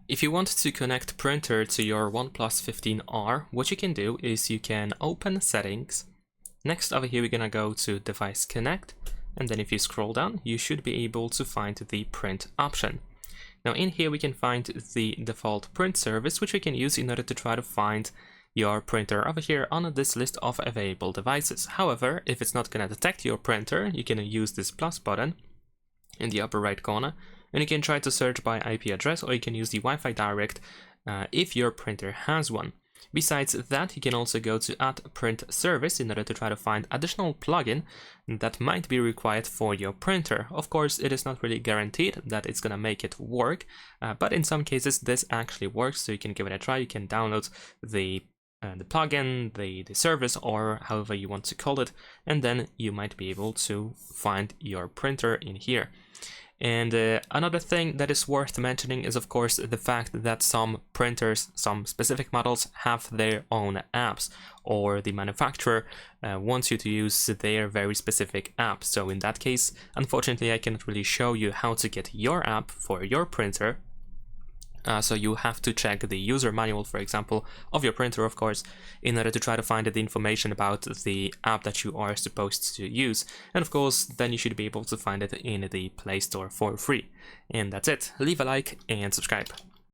If you want to connect printer to your OnePlus 15R, what you can do is you can open settings. Next over here we're gonna go to device connect, and then if you scroll down you should be able to find the print option. Now in here we can find the default print service, which we can use in order to try to find your printer over here on this list of available devices. However, if it's not gonna detect your printer, you can use this plus button in the upper right corner, and you can try to search by IP address, or you can use the Wi-Fi direct if your printer has one. Besides that, you can also go to add print service in order to try to find additional plugin that might be required for your printer. Of course, it is not really guaranteed that it's gonna make it work, but in some cases this actually works, so you can give it a try. You can download the plugin, the service, or however you want to call it, and then you might be able to find your printer in here. And another thing that is worth mentioning is of course the fact that some printers, some specific models, have their own apps, or the manufacturer wants you to use their very specific app. So in that case, unfortunately I cannot really show you how to get your app for your printer. So you have to check the user manual, for example, of your printer, of course, in order to try to find the information about the app that you are supposed to use. And of course, then you should be able to find it in the Play Store for free. And that's it. Leave a like and subscribe.